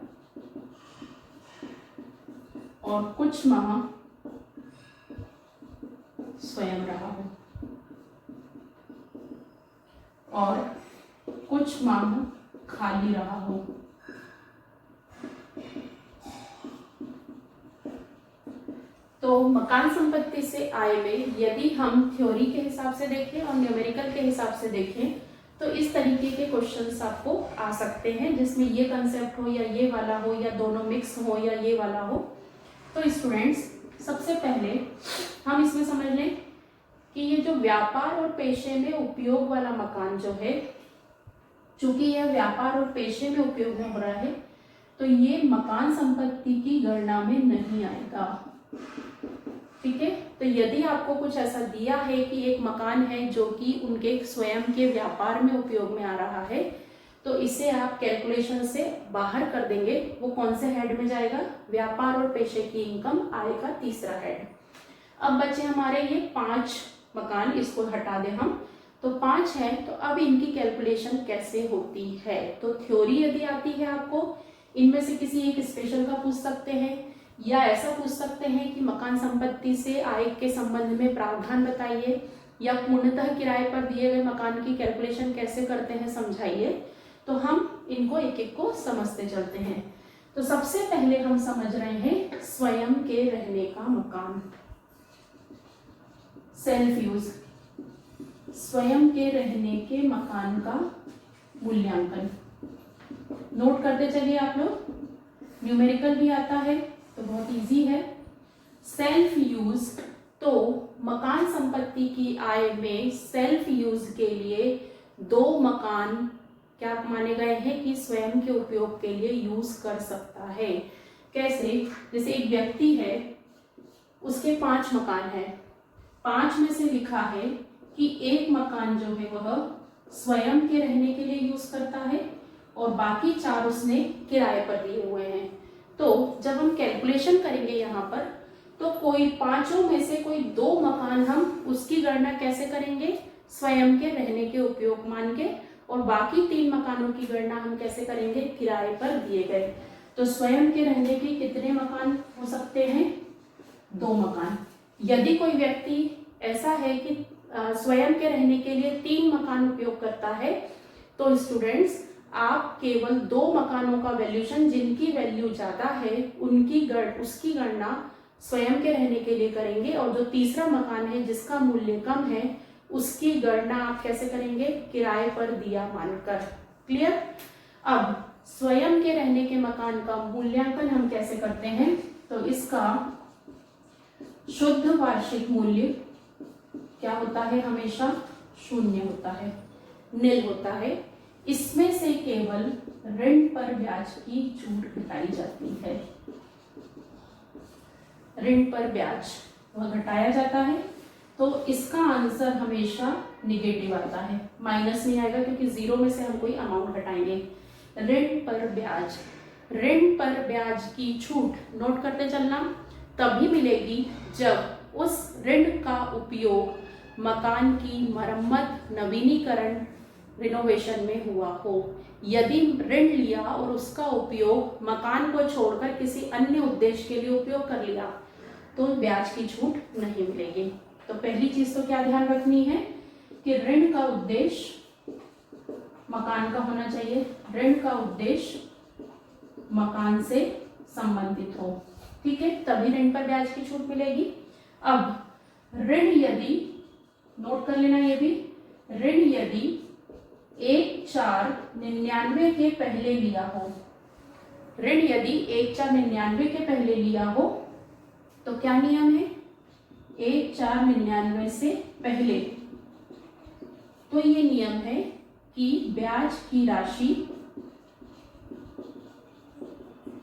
और कुछ माह स्वयं रहा हो और कुछ माह खाली रहा हो। तो मकान संपत्ति से आय में यदि हम थ्योरी के हिसाब से देखें और न्यूमेरिकल के हिसाब से देखें तो इस तरीके के क्वेश्चंस आपको आ सकते हैं, जिसमें ये कंसेप्ट हो या ये वाला हो या दोनों मिक्स हो या ये वाला हो। तो स्टूडेंट्स, सबसे पहले हम इसमें समझ लें कि ये जो व्यापार और पेशे में उपयोग वाला मकान जो है, चूंकि यह व्यापार और पेशे में उपयोग में हो रहा है तो ये मकान संपत्ति की गणना में नहीं आएगा, ठीक है। तो यदि आपको कुछ ऐसा दिया है कि एक मकान है जो कि उनके स्वयं के व्यापार में उपयोग में आ रहा है, तो इसे आप कैलकुलेशन से बाहर कर देंगे। वो कौन से हेड में जाएगा? व्यापार और पेशे की इनकम, आय का तीसरा हेड। अब बचे हमारे ये 5 मकान, इसको हटा दें हम, तो 5 है। तो अब इनकी कैलकुलेशन कैसे होती है? तो थ्योरी यदि आती है आपको, इनमें से किसी एक स्पेशल का पूछ सकते हैं, या ऐसा पूछ सकते हैं कि मकान संपत्ति से आय के संबंध में प्रावधान बताइए, या पूर्णतः किराए पर दिए गए मकान की कैलकुलेशन कैसे करते हैं समझाइए। तो हम इनको एक एक को समझते चलते हैं। तो सबसे पहले हम समझ रहे हैं स्वयं के रहने का मकान, सेल्फ यूज। स्वयं के रहने के मकान का मूल्यांकन नोट करते चलिए आप लोग। न्यूमेरिकल भी आता है तो बहुत इजी है। सेल्फ यूज, तो मकान संपत्ति की आय में सेल्फ यूज के लिए 2 मकान क्या माने गए हैं कि स्वयं के उपयोग के लिए यूज कर सकता है। कैसे? जैसे एक व्यक्ति है, उसके 5 मकान है, 5 में से लिखा है कि एक मकान जो है वह स्वयं के रहने के लिए यूज करता है और बाकी 4 उसने किराए पर दिए हुए हैं। तो जब हम कैलकुलेशन करेंगे यहाँ पर, तो कोई 5 में से कोई 2 मकान हम उसकी गणना कैसे करेंगे? स्वयं के रहने के उपयोग मान के, और बाकी 3 मकानों की गणना हम कैसे करेंगे? किराए पर दिए गए। तो स्वयं के रहने के कितने मकान हो सकते हैं? 2 मकान। यदि कोई व्यक्ति ऐसा है कि स्वयं के रहने के लिए 3 मकान उपयोग करता है, तो स्टूडेंट्स आप केवल 2 मकानों का वैल्यूएशन, जिनकी वैल्यू ज्यादा है उसकी गणना स्वयं के रहने के लिए करेंगे, और जो तीसरा मकान है जिसका मूल्य कम है उसकी गणना आप कैसे करेंगे? किराए पर दिया मानकर। क्लियर? अब स्वयं के रहने के मकान का मूल्यांकन हम कैसे करते हैं? तो इसका शुद्ध वार्षिक मूल्य क्या होता है? हमेशा 0 होता है, निल होता है। इसमें से केवल ऋण पर ब्याज की छूट घटाई जाती है। ऋण पर ब्याज वह घटाया जाता है, तो इसका आंसर हमेशा निगेटिव आता है, माइनस नहीं आएगा, क्योंकि 0 में से हम कोई अमाउंट घटाएंगे। ऋण पर ब्याज, ऋण पर ब्याज की छूट नोट करते चलना तभी मिलेगी जब उस ऋण का उपयोग मकान की मरम्मत, नवीनीकरण, रिनोवेशन में हुआ हो। यदि ऋण लिया और उसका उपयोग मकान को छोड़कर किसी अन्य उद्देश्य के लिए उपयोग कर लिया तो ब्याज की छूट नहीं मिलेगी। तो पहली चीज तो क्या ध्यान रखनी है कि ऋण का उद्देश्य मकान का होना चाहिए, ऋण का उद्देश्य मकान से संबंधित हो, ठीक है, तभी ऋण पर ब्याज की छूट मिलेगी। अब ऋण यदि, नोट कर लेना ये भी, ऋण यदि 1/4/99 के पहले लिया हो, ऋण यदि 1/4/99 के पहले लिया हो तो क्या नियम है? 1/4/99 से पहले, तो ये नियम है कि ब्याज की राशि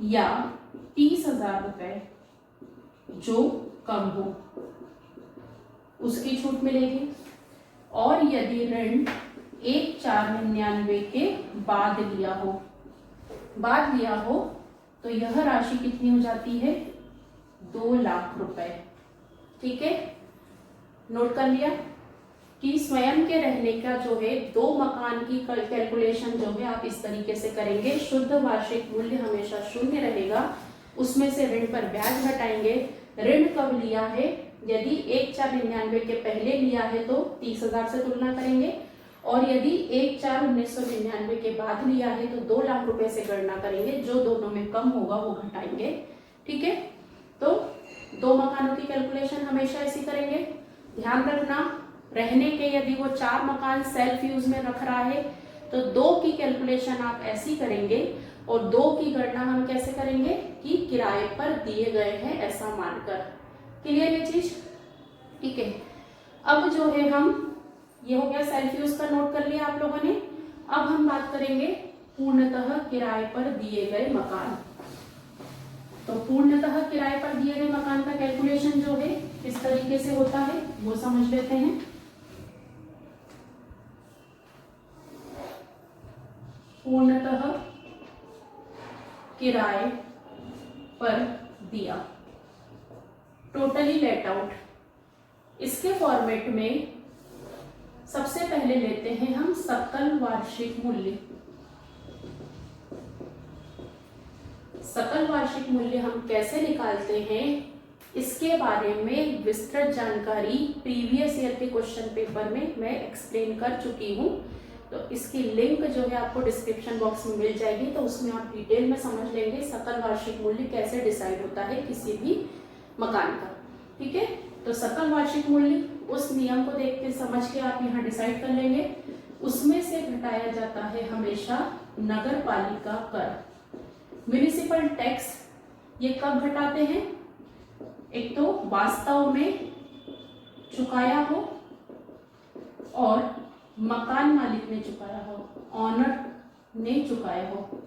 या 30,000 रुपए जो कम हो उसकी छूट मिलेगी। और यदि ऋण 1/4/99 के बाद लिया हो तो यह राशि कितनी हो जाती है, 2 लाख रुपए। ठीक है, नोट कर लिया कि स्वयं के रहने का जो है 2 मकान की कैलकुलेशन जो है आप इस तरीके से करेंगे। शुद्ध वार्षिक मूल्य हमेशा शून्य रहेगा, उसमें से ऋण पर ब्याज घटाएंगे। ऋण कब लिया है, यदि 1/4/99 के पहले लिया है तो 30,000 से तुलना करेंगे, और यदि 1/4/1999 के बाद लिया है तो 2 लाख रुपए से गणना करेंगे। जो दोनों में कम होगा वो घटाएंगे। ठीक है, तो 2 मकानों की कैलकुलेशन हमेशा ऐसी करेंगे। ध्यान रखना, रहने के यदि वो 4 मकान सेल्फ यूज में रख रहा है तो 2 की कैलकुलेशन आप ऐसी करेंगे, और 2 की गणना हम कैसे करेंगे कि किराए पर दिए गए हैं ऐसा मानकर। क्लियर ये चीज? ठीक है, अब जो है हम, ये हो गया सेल्फ यूज का, नोट कर लिया आप लोगों ने। अब हम बात करेंगे पूर्णतः किराए पर दिए गए मकान। तो पूर्णतः किराए पर दिए गए मकान का कैलकुलेशन जो है इस तरीके से होता है, वो समझ लेते हैं। पूर्णतः किराए पर दिया, टोटली लेट आउट। इसके फॉर्मेट में सबसे पहले लेते हैं हम सकल वार्षिक मूल्य। सकल वार्षिक मूल्य हम कैसे निकालते हैं, इसके बारे में विस्तृत जानकारी प्रीवियस ईयर के क्वेश्चन पेपर में मैं एक्सप्लेन कर चुकी हूँ। तो इसकी लिंक जो है आपको डिस्क्रिप्शन बॉक्स में मिल जाएगी, तो उसमें आप डिटेल में समझ लेंगे सकल वार्षिक मूल्य कैसे डिसाइड होता है किसी भी मकान का। ठीक है, तो सकल वार्षिक मूल्य उस नियम को देख के समझ के आप यहाँ डिसाइड कर लेंगे। उसमें से घटाया जाता है हमेशा नगर पालिका कर, म्युनिसिपल टैक्स। ये कब घटाते हैं, एक तो वास्तव में चुकाया हो और मकान मालिक ने चुकाया हो, ऑनर ने चुकाया हो।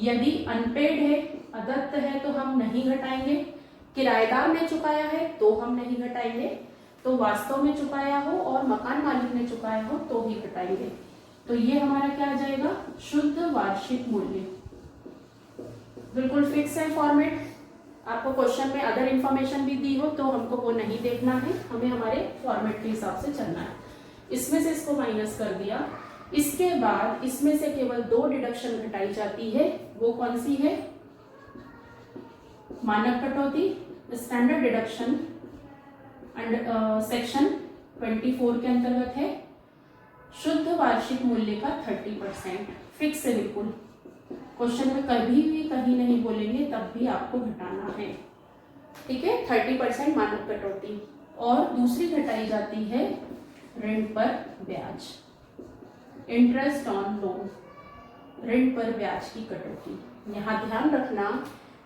यदि अनपेड है, अदत्त है तो हम नहीं घटाएंगे। किराएदार ने चुकाया है तो हम नहीं घटाएंगे। तो वास्तव में चुकाया हो और मकान मालिक ने चुकाया हो तो ही घटाएंगे। तो ये हमारा क्या आ जाएगा, शुद्ध वार्षिक मूल्य। बिल्कुल फिक्स है फॉर्मेट। आपको क्वेश्चन में अदर इंफॉर्मेशन भी दी हो तो हमको वो नहीं देखना है, हमें हमारे फॉर्मेट के हिसाब से चलना है। इसमें से इसको माइनस कर दिया। इसके बाद इसमें से केवल 2 डिडक्शन घटाई जाती है। वो कौन सी है, मानक कटौती, स्टैंडर्ड डिडक्शन सेक्शन 24 के अंतर्गत है। शुद्ध वार्षिक मूल्य का 30% फिक्स है बिल्कुल। क्वेश्चन में कभी भी कहीं नहीं बोलेंगे तब भी आपको घटाना है। ठीक है, 30% मानक कटौती। और दूसरी घटाई जाती है ऋण पर ब्याज, इंटरेस्ट ऑन लोन, ऋण पर ब्याज की कटौती। यहाँ ध्यान रखना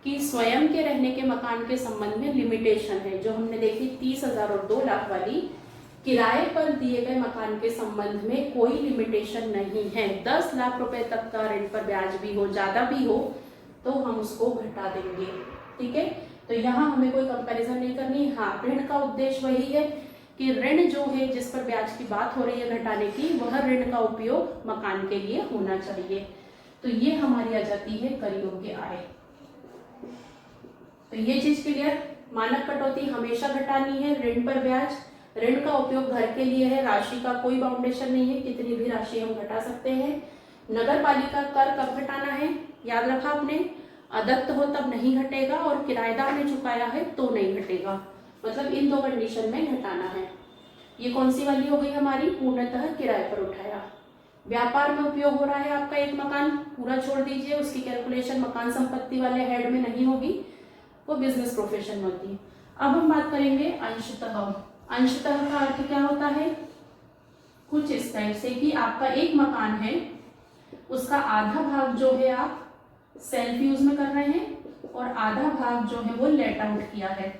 कि स्वयं के रहने के मकान के संबंध में लिमिटेशन है, जो हमने देखी 30,000 और 2 लाख वाली। किराए पर दिए गए मकान के संबंध में कोई लिमिटेशन नहीं है। 10 लाख रुपए तक का ऋण पर ब्याज भी हो, ज्यादा भी हो, तो हम उसको घटा देंगे। ठीक है, तो यहाँ हमें कोई कंपैरिजन नहीं करनी। हाँ, ऋण का उद्देश्य वही है कि ऋण जो है जिस पर ब्याज की बात हो रही है घटाने की, वह ऋण का उपयोग मकान के लिए होना चाहिए। तो ये हमारी आ जाती है कर योग्य आय। तो ये चीज क्लियर। मानक कटौती हमेशा घटानी है, ऋण पर ब्याज। ऋण का उपयोग घर के लिए है, राशि का कोई बाउंडेशन नहीं है, कितनी भी राशि हम घटा सकते हैं। नगर पालिका कर कब घटाना है, याद रखा आपने, अदत्त हो तब नहीं घटेगा और किराएदार ने चुकाया है तो नहीं घटेगा। मतलब इन 2 कंडीशन में घटाना है। ये कौन सी वाली हो गई हमारी, पूर्णतः किराए पर उठाया। व्यापार में उपयोग हो रहा है आपका एक मकान, पूरा छोड़ दीजिए, उसकी कैलकुलेशन मकान संपत्ति वाले हेड में नहीं होगी, वो बिजनेस प्रोफेशन में होती है। अब हम बात करेंगे अंशतः। अंशतः का अर्थ क्या होता है, कुछ इस टाइप से कि आपका एक मकान है, उसका आधा भाग जो है आप सेल्फ यूज में कर रहे हैं और आधा भाग जो है वो लेट आउट किया है,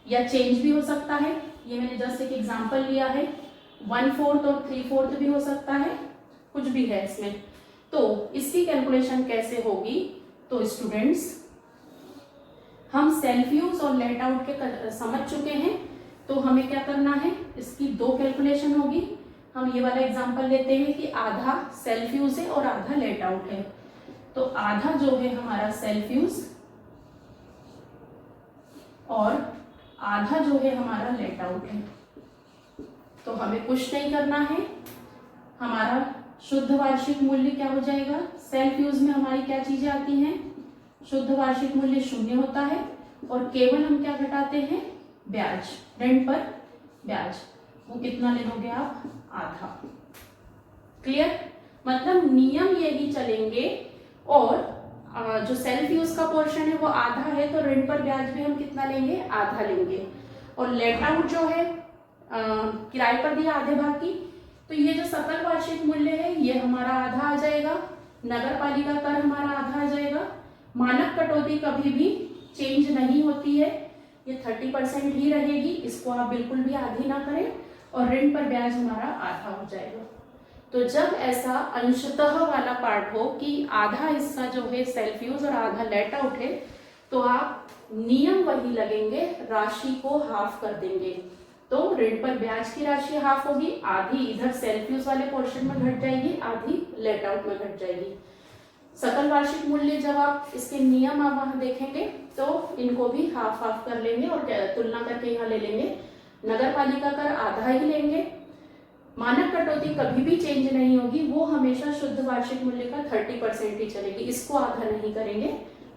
या चेंज भी हो सकता है। ये मैंने जस्ट एक एग्जांपल लिया है, 1/4 और 3/4 भी हो सकता है, कुछ भी है इसमें। तो इसकी कैलकुलेशन कैसे होगी, तो स्टूडेंट्स हम सेल्फ यूज और लेट आउट के समझ चुके हैं, तो हमें क्या करना है, इसकी 2 कैलकुलेशन होगी। हम ये वाला एग्जांपल लेते हैं कि आधा सेल्फ यूज है और आधा लेट आउट है। तो आधा जो है हमारा सेल्फ यूज और आधा जो है हमारा लेट आउट है। तो हमें कुछ नहीं करना है, हमारा शुद्ध वार्षिक मूल्य क्या हो जाएगा, सेल्फ यूज में हमारी क्या चीजें आती हैं, शुद्ध वार्षिक मूल्य 0 होता है और केवल हम क्या घटाते हैं, ब्याज, रेंट पर ब्याज, वो कितना ले लोगे आप, आधा। क्लियर, मतलब नियम यही चलेंगे और जो सेल्फ यूज का पोर्शन है वो आधा है, तो रेंट पर ब्याज भी हम कितना लेंगे, आधा लेंगे। और लेट आउट जो है किराए पर दिया आधे भाग की, तो ये जो सकल वार्षिक मूल्य है ये हमारा आधा आ जाएगा, नगर पालिका कर हमारा आधा आ जाएगा। मानक कटौती कभी भी चेंज नहीं होती है, ये 30% ही रहेगी, इसको आप बिल्कुल भी आधी ना करें, और ऋण पर ब्याज हमारा आधा हो जाएगा। तो जब ऐसा अंशतः वाला पार्ट हो कि आधा हिस्सा जो है सेल्फ यूज और आधा लेट आउट है, तो आप नियम वही लगेंगे, राशि को हाफ कर देंगे। तो ऋण पर ब्याज की राशि हाफ होगी, आधी इधर सेल्फ यूज वाले पोर्शन में घट जाएगी, आधी लेट आउट में घट जाएगी। सकल वार्षिक मूल्य जब आप इसके नियम आप वहां देखेंगे तो इनको भी हाफ हाफ कर लेंगे और तुलना करके यहाँ ले लेंगे। नगर पालिका कर आधा ही लेंगे, मानक कटौती कभी भी चेंज नहीं होगी, वो हमेशा शुद्ध वार्षिक मूल्य का 30% ही चलेगी, इसको आधा नहीं करेंगे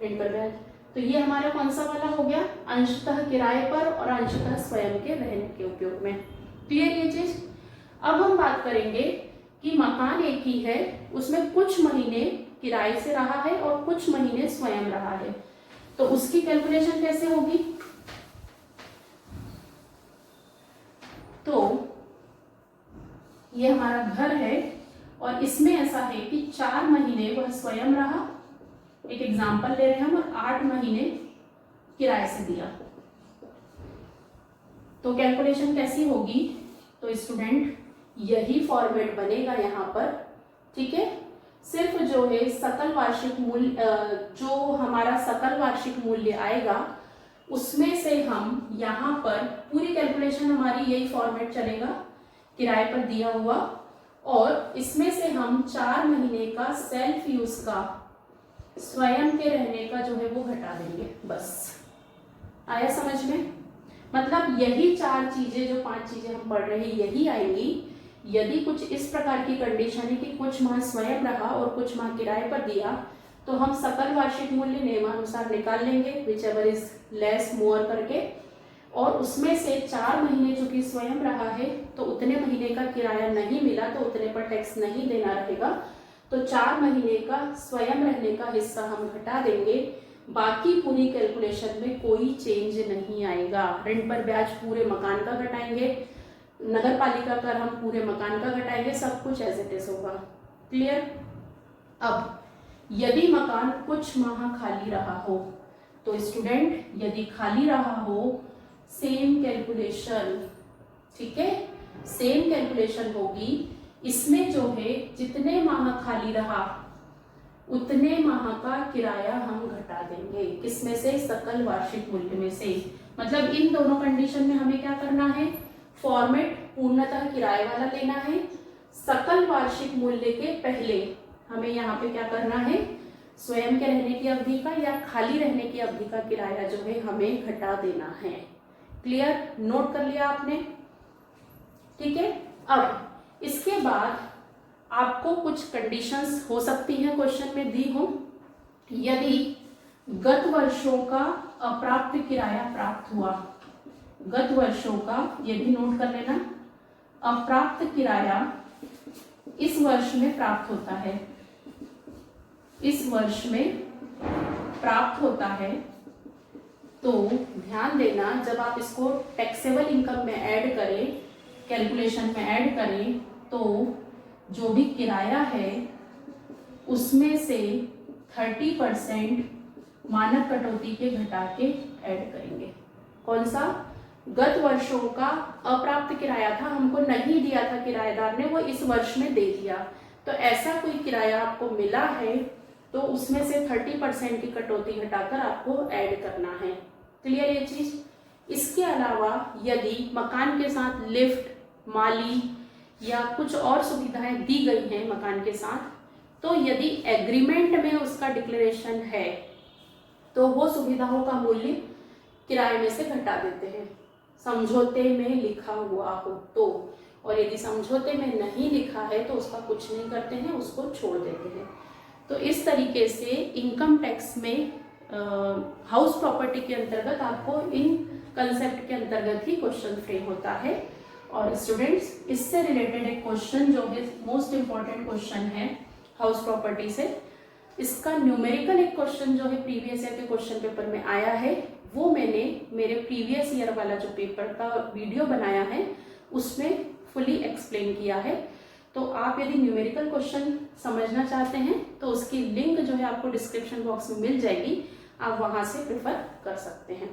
ऋण पर ब्याज। तो ये हमारा कौन सा वाला हो गया, अंशतः किराए पर और अंशतः स्वयं के रहने के उपयोग में। क्लियर ये चीज। अब हम बात करेंगे कि मकान एक ही है, उसमें कुछ महीने किराए से रहा है और कुछ महीने स्वयं रहा है, तो उसकी कैलकुलेशन कैसे होगी। तो ये हमारा घर है और इसमें ऐसा है कि 4 महीने वह स्वयं रहा, एक एग्जाम्पल ले रहे हैं हम, और 8 महीने किराए से दिया। तो कैलकुलेशन कैसी होगी, तो स्टूडेंट यही फॉर्मेट बनेगा यहाँ पर, ठीक है। सिर्फ जो है सकल वार्षिक मूल्य, जो हमारा सकल वार्षिक मूल्य आएगा उसमें से हम यहाँ पर पूरी कैलकुलेशन हमारी यही फॉर्मेट चलेगा, किराए पर दिया हुआ, और इसमें से हम 4 महीने का सेल्फ यूज का, स्वयं के रहने का जो है वो घटा देंगे, बस। आया समझ में, मतलब यही 4 चीजें, जो 5 चीजें हम पढ़ रहे हैं यही आएंगी। यदि कुछ इस प्रकार की कंडीशन है कि कुछ माह स्वयं रहा और कुछ माह किराए पर दिया, तो हम सकल वार्षिक मूल्य नियमानुसार निकाल लेंगे, which ever is less more करके, और उसमें से 4 महीने चूंकि स्वयं रहा है तो उतने महीने का किराया नहीं मिला, तो उतने पर टैक्स नहीं देना रहेगा, तो 4 महीने का स्वयं रहने का हिस्सा हम घटा देंगे। बाकी पूरी कैलकुलेशन में कोई चेंज नहीं आएगा। ऋण पर ब्याज पूरे मकान का घटाएंगे, नगर पालिका कर हम पूरे मकान का घटाएंगे, सब कुछ एज इट इज होगा। क्लियर। अब यदि मकान कुछ माह खाली रहा हो, तो स्टूडेंट यदि खाली रहा हो, सेम कैलकुलेशन, ठीक है, सेम कैलकुलेशन होगी। इसमें जो है जितने माह खाली रहा उतने माह का किराया हम घटा देंगे, किसमें से, सकल वार्षिक मूल्य में से। मतलब इन दोनों कंडीशन में हमें क्या करना है, फॉर्मेट पूर्णतः किराए वाला लेना है। सकल वार्षिक मूल्य के पहले हमें यहाँ पे क्या करना है, स्वयं के रहने की अवधि का या खाली रहने की अवधि का किराया जो है हमें घटा देना है। क्लियर, नोट कर लिया आपने, ठीक है। अब इसके बाद आपको कुछ कंडीशंस हो सकती हैं क्वेश्चन में दी हो। यदि गत वर्षों का अप्राप्त किराया प्राप्त हुआ, गत वर्षों का, ये भी नोट कर लेना, अप्राप्त किराया इस वर्ष में प्राप्त होता है, इस वर्ष में प्राप्त होता है, तो ध्यान देना जब आप इसको टैक्सेबल इनकम में ऐड करें, कैलकुलेशन में ऐड करें, तो जो भी किराया है उसमें से 30% मानक कटौती के घटा के ऐड करेंगे। कौन सा, गत वर्षों का अप्राप्त किराया था, हमको नहीं दिया था किराएदार ने, वो इस वर्ष में दे दिया, तो ऐसा कोई किराया आपको मिला है तो उसमें से 30% की कटौती घटाकर आपको ऐड करना है। क्लियर ये चीज। इसके अलावा यदि मकान के साथ लिफ्ट, माली या कुछ और सुविधाएं दी गई हैं मकान के साथ, तो यदि एग्रीमेंट में उसका डिक्लेरेशन है तो वो सुविधाओं का मूल्य किराए में से घटा देते हैं, समझौते में लिखा हुआ हो तो। और यदि समझौते में नहीं लिखा है तो उसका कुछ नहीं करते हैं, उसको छोड़ देते हैं। तो इस तरीके से इनकम टैक्स में हाउस प्रॉपर्टी के अंतर्गत आपको इन कंसेप्ट के अंतर्गत ही क्वेश्चन फ्रेम होता है। और स्टूडेंट्स, इससे रिलेटेड एक क्वेश्चन जो है मोस्ट इम्पॉर्टेंट क्वेश्चन है हाउस प्रॉपर्टी से, इसका न्यूमेरिकल एक क्वेश्चन जो है प्रीवियस ईयर के क्वेश्चन पेपर में आया है, वो मैंने मेरे प्रीवियस ईयर वाला जो पेपर का वीडियो बनाया है उसमें फुली एक्सप्लेन किया है। तो आप यदि न्यूमेरिकल क्वेश्चन समझना चाहते हैं तो उसकी लिंक जो है आपको डिस्क्रिप्शन बॉक्स में मिल जाएगी, आप वहां से प्रेफर कर सकते हैं।